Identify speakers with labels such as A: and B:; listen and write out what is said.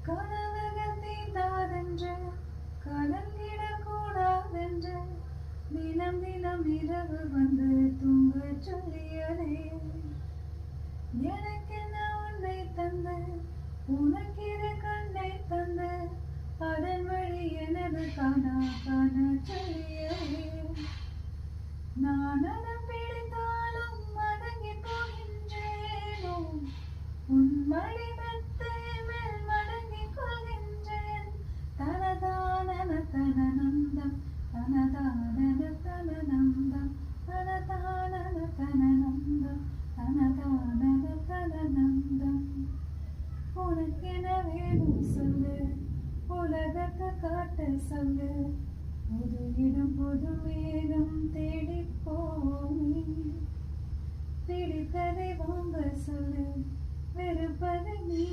A: கனவுகள் தீண்டாதென்று கலங்கிடக்கூடாதென்று தினம் தினம் இரவு வந்து தூங்க சொல்லியதே. எனக்கென்ன உன்னை தந்து உனக்கிரு கண்ணை தந்து அதன் வழி எனது காணா காண சொல்லியதே. நான் அடம் பிடித்தாலும் மடங்கி போகின்றேனோ உன் மடி மெத்தை மேல் மடங்கிக் கொள்கின்றேன். தனதானன தனநந்தம் தனதானன தனநந்தம் தனதானன தனநந்தம் தனதானன தனநந்தம். உனக்கென வேணும் சொல்லு உலகத்தை காட்ட சொல்லு. புது இடம் புது மேகம் தேடி போமே. பிடித்ததை வாங்க சொல்லு வெறுப்பதை நீ